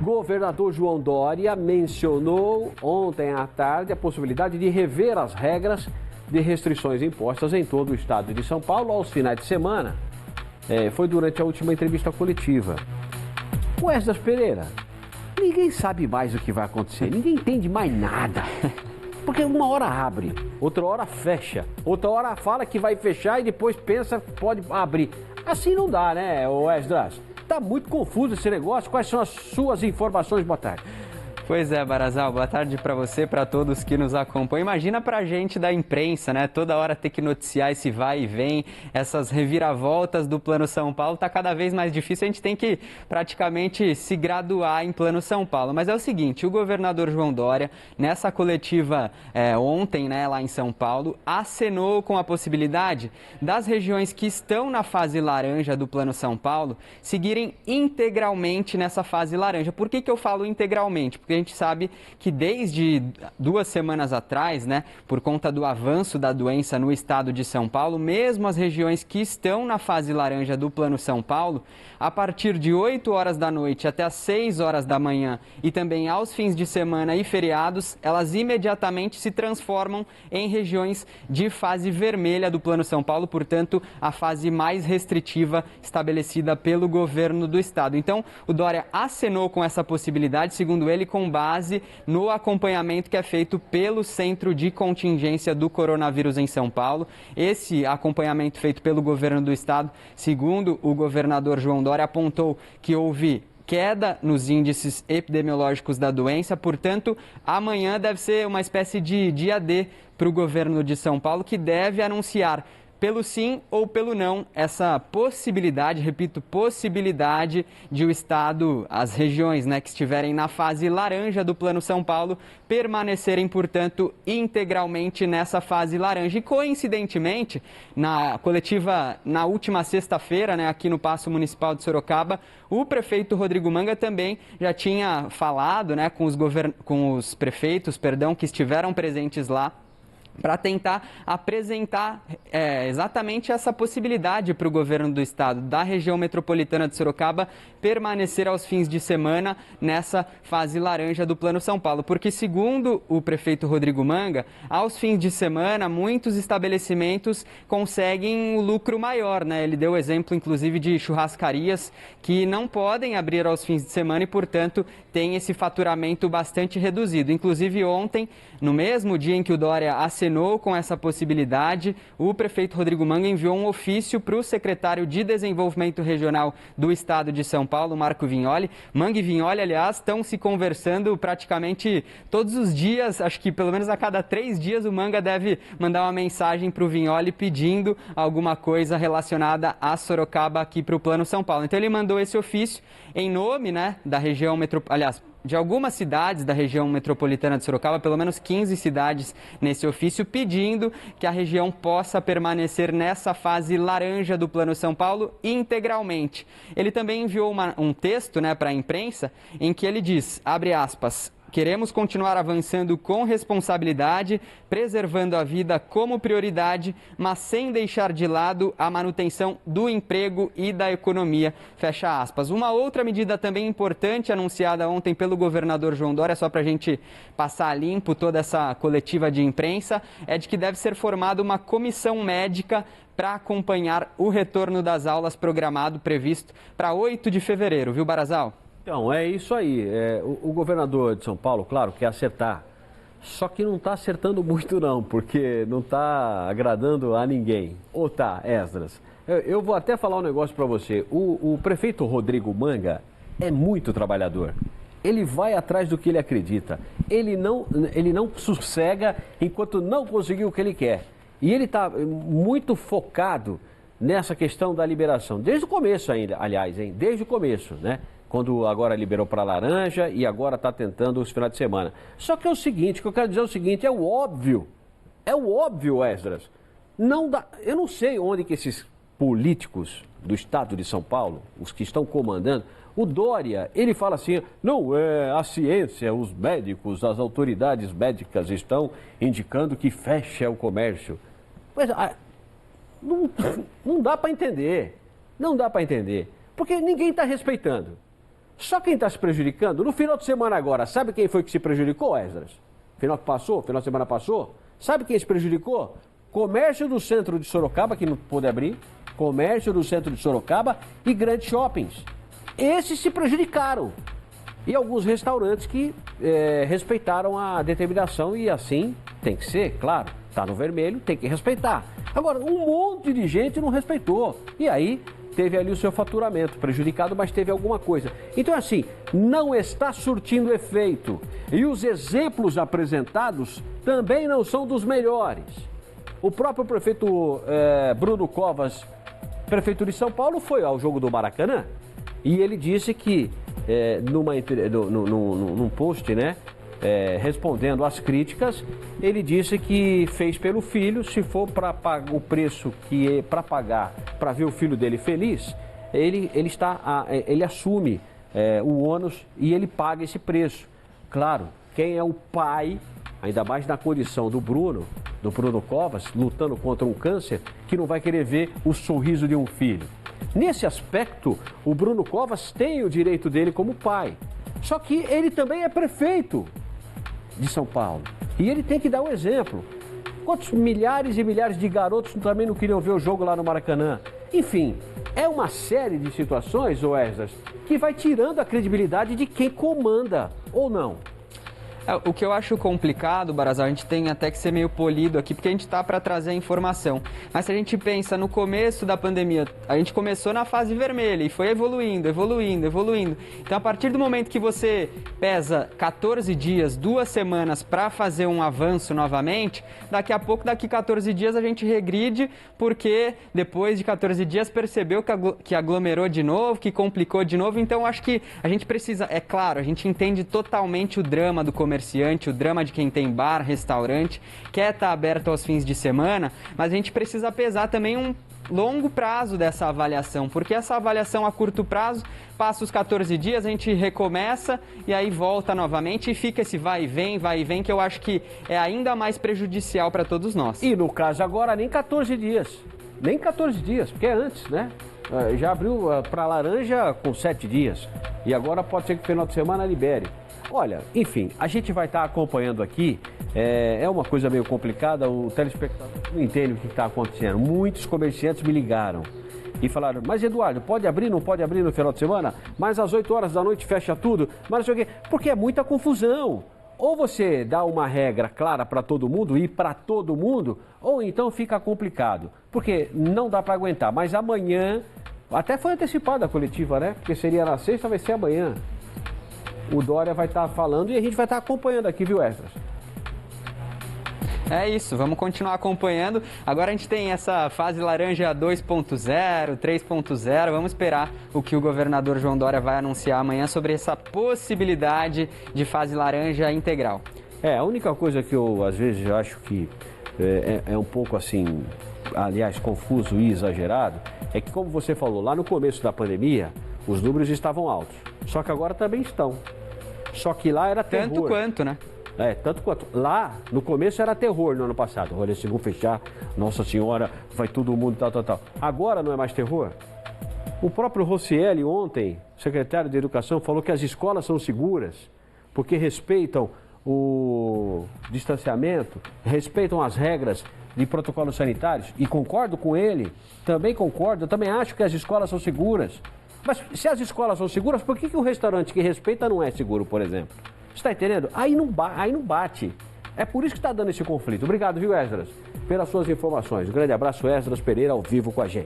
Governador João Dória mencionou ontem à tarde a possibilidade de rever as regras de restrições impostas em todo o estado de São Paulo aos finais de semana. Foi durante a última entrevista coletiva. O Esdras Pereira, ninguém sabe mais o que vai acontecer, ninguém entende mais nada. Porque uma hora abre, outra hora fecha, outra hora fala que vai fechar e depois pensa que pode abrir. Assim não dá, né, Esdras? Tá muito confuso esse negócio. Quais são as suas informações? Boa tarde. Pois é, Barazal, boa tarde para você, para todos que nos acompanham. Imagina pra gente da imprensa, né? Toda hora ter que noticiar esse vai e vem, essas reviravoltas do Plano São Paulo, tá cada vez mais difícil, a gente tem que praticamente se graduar em Plano São Paulo. Mas é o seguinte, o governador João Dória, nessa coletiva ontem, né, lá em São Paulo, acenou com a possibilidade das regiões que estão na fase laranja do Plano São Paulo seguirem integralmente nessa fase laranja. Por que eu falo integralmente? Porque a gente sabe que desde 2 semanas atrás, né, por conta do avanço da doença no estado de São Paulo, mesmo as regiões que estão na fase laranja do Plano São Paulo, a partir de 8 horas da noite até as 6 horas da manhã e também aos fins de semana e feriados, elas imediatamente se transformam em regiões de fase vermelha do Plano São Paulo, portanto, a fase mais restritiva estabelecida pelo governo do estado. Então, o Dória acenou com essa possibilidade, segundo ele, com base no acompanhamento que é feito pelo Centro de Contingência do Coronavírus em São Paulo. Esse acompanhamento feito pelo governo do estado, segundo o governador João Dória, apontou que houve queda nos índices epidemiológicos da doença, portanto, amanhã deve ser uma espécie de dia D para o governo de São Paulo, que deve anunciar pelo sim ou pelo não, essa possibilidade, repito, possibilidade de o estado, as regiões, né, que estiverem na fase laranja do Plano São Paulo, permanecerem, portanto, integralmente nessa fase laranja. E, coincidentemente, na coletiva, na última sexta-feira, né, aqui no Paço Municipal de Sorocaba, o prefeito Rodrigo Manga também já tinha falado, né, com os prefeitos, que estiveram presentes lá, para tentar apresentar exatamente essa possibilidade para o governo do estado, da região metropolitana de Sorocaba, permanecer aos fins de semana nessa fase laranja do Plano São Paulo. Porque, segundo o prefeito Rodrigo Manga, aos fins de semana, muitos estabelecimentos conseguem um lucro maior, né? Ele deu o exemplo, inclusive, de churrascarias que não podem abrir aos fins de semana e, portanto, tem esse faturamento bastante reduzido. Inclusive, ontem, no mesmo dia em que o Dória acenou com essa possibilidade, o prefeito Rodrigo Manga enviou um ofício para o secretário de Desenvolvimento Regional do estado de São Paulo, Marco Vignoli. Manga e Vignoli, aliás, estão se conversando praticamente todos os dias, acho que pelo menos a cada 3 dias o Manga deve mandar uma mensagem para o Vignoli pedindo alguma coisa relacionada a Sorocaba aqui para o Plano São Paulo. Então ele mandou esse ofício em nome, né, da região de algumas cidades da região metropolitana de Sorocaba, pelo menos 15 cidades nesse ofício, pedindo que a região possa permanecer nessa fase laranja do Plano São Paulo integralmente. Ele também enviou um texto, né, para a imprensa em que ele diz, abre aspas, queremos continuar avançando com responsabilidade, preservando a vida como prioridade, mas sem deixar de lado a manutenção do emprego e da economia. Fecha aspas. Uma outra medida também importante anunciada ontem pelo governador João Dória, só para a gente passar limpo toda essa coletiva de imprensa, é de que deve ser formada uma comissão médica para acompanhar o retorno das aulas programado, previsto para 8 de fevereiro, viu, Barazal? Então, é isso aí. O governador de São Paulo, claro, quer acertar. Só que não está acertando muito não, porque não está agradando a ninguém. Ou tá, Esdras? Eu vou até falar um negócio para você. O prefeito Rodrigo Manga é muito trabalhador. Ele vai atrás do que ele acredita. Ele não sossega enquanto não conseguir o que ele quer. E ele está muito focado nessa questão da liberação. Desde o começo ainda, aliás, hein? Desde o começo, né? Quando agora liberou para laranja e agora está tentando os finais de semana. Só que é o seguinte, o que eu quero dizer é o seguinte, é o óbvio, Esdras. Não dá, eu não sei onde que esses políticos do estado de São Paulo, os que estão comandando, o Dória, ele fala assim, não é a ciência, os médicos, as autoridades médicas estão indicando que fecha o comércio. Mas não dá para entender, porque ninguém está respeitando. Só quem está se prejudicando, no final de semana agora, sabe quem foi que se prejudicou, Esdras? Final de semana passou, sabe quem se prejudicou? Comércio do centro de Sorocaba, que não pôde abrir, comércio do centro de Sorocaba e grandes shoppings. Esses se prejudicaram. E alguns restaurantes que respeitaram a determinação e assim tem que ser, claro, está no vermelho, tem que respeitar. Agora, um monte de gente não respeitou. E aí teve ali o seu faturamento prejudicado, mas teve alguma coisa. Então, assim, não está surtindo efeito. E os exemplos apresentados também não são dos melhores. O próprio prefeito Bruno Covas, prefeito de São Paulo, foi ao jogo do Maracanã e ele disse que, num post, né, respondendo às críticas, ele disse que fez pelo filho, se for para pagar o preço que é para pagar, para ver o filho dele feliz, ele assume o ônus e ele paga esse preço. Claro, quem é o pai, ainda mais na condição do Bruno Covas, lutando contra um câncer, que não vai querer ver o sorriso de um filho. Nesse aspecto, o Bruno Covas tem o direito dele como pai. Só que ele também é prefeito de São Paulo. E ele tem que dar o exemplo. Quantos milhares e milhares de garotos também não queriam ver o jogo lá no Maracanã? Enfim, é uma série de situações, Esdras, que vai tirando a credibilidade de quem comanda, ou não. O que eu acho complicado, Barazal, a gente tem até que ser meio polido aqui, porque a gente está para trazer a informação. Mas se a gente pensa no começo da pandemia, a gente começou na fase vermelha e foi evoluindo. Então, a partir do momento que você pesa 14 dias, 2 semanas para fazer um avanço novamente, daqui a pouco, daqui 14 dias, a gente regride, porque depois de 14 dias percebeu que aglomerou de novo, que complicou de novo. Então, acho que a gente precisa, é claro, a gente entende totalmente o drama do comerciante, o drama de quem tem bar, restaurante, quer estar aberto aos fins de semana, mas a gente precisa pesar também um longo prazo dessa avaliação, porque essa avaliação a curto prazo, passa os 14 dias, a gente recomeça e aí volta novamente e fica esse vai e vem, que eu acho que é ainda mais prejudicial para todos nós. E no caso agora, nem 14 dias, porque é antes, né? Já abriu para laranja com 7 dias e agora pode ser que no final de semana libere. Olha, enfim, a gente vai estar acompanhando aqui, é uma coisa meio complicada, o telespectador não entende o que está acontecendo. Muitos comerciantes me ligaram e falaram, mas Eduardo, pode abrir, não pode abrir no final de semana? Mas às 8 horas da noite fecha tudo, mas não sei o quê, porque é muita confusão. Ou você dá uma regra clara para todo mundo e para todo mundo, ou então fica complicado, porque não dá para aguentar. Mas amanhã, até foi antecipada a coletiva, né? Porque seria na sexta, vai ser amanhã. O Dória vai estar falando e a gente vai estar acompanhando aqui, viu, Esdras? É isso, vamos continuar acompanhando. Agora a gente tem essa fase laranja 2.0, 3.0. Vamos esperar o que o governador João Dória vai anunciar amanhã sobre essa possibilidade de fase laranja integral. A única coisa que eu, às vezes, eu acho que é um pouco assim, aliás, confuso e exagerado, é que, como você falou, lá no começo da pandemia, os números estavam altos. Só que agora também estão. Só que lá era terror. Tanto quanto, né? Tanto quanto. Lá, no começo era terror no ano passado. Olha, se não fechar, Nossa Senhora, vai todo mundo, tal. Agora não é mais terror? O próprio Rocieli ontem, secretário de Educação, falou que as escolas são seguras, porque respeitam o distanciamento, respeitam as regras de protocolos sanitários. E concordo com ele, também concordo, eu também acho que as escolas são seguras. Mas se as escolas são seguras, por que o restaurante que respeita não é seguro, por exemplo? Você está entendendo? Aí não bate. É por isso que está dando esse conflito. Obrigado, viu, Esdras, pelas suas informações. Um grande abraço, Esdras Pereira, ao vivo com a gente.